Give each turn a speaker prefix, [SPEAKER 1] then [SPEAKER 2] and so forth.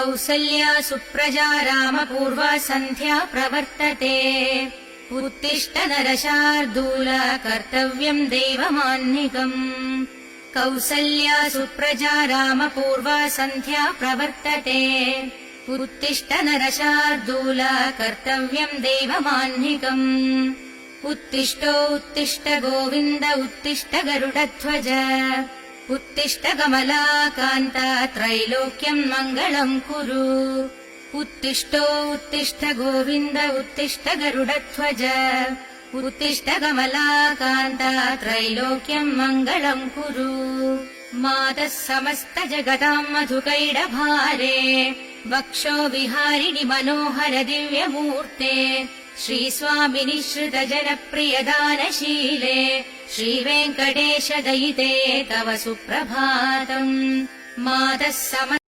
[SPEAKER 1] कौसल्या सुप्रजा रामपूर्वा सन्ध्या प्रवर्तते उत्तिष्ठ नरशार्दूल कर्तव्यम् दैवमान्निकम् कौसल्या सुप्रजा रामपूर्वा सन्ध्या प्रवर्तते उत्तिष्ठ नरशार्दूल कर्तव्यम् दैवमान्निकम् उत्तिष्ठ गोविन्द उत्तिष्ठ गरुडध्वज उत्तिष्ठ कमलाकान्त त्रैलोक्यम् मङ्गलम् कुरु उत्तिष्ठ गोविन्द उत्तिष्ठ गरुडध्वज उत्तिष्ठ कमलाकान्त त्रैलोक्यम् मङ्गलम् कुरु मातः समस्त जगताम् मधुकैडभारे वक्षो विहारिणि मनोहर दिव्यमूर्ते श्रीस्वामिनि श्रुत जनप्रियदानशीले श्रीवेङ्कटेश दयिते तव सुप्रभातम् मातः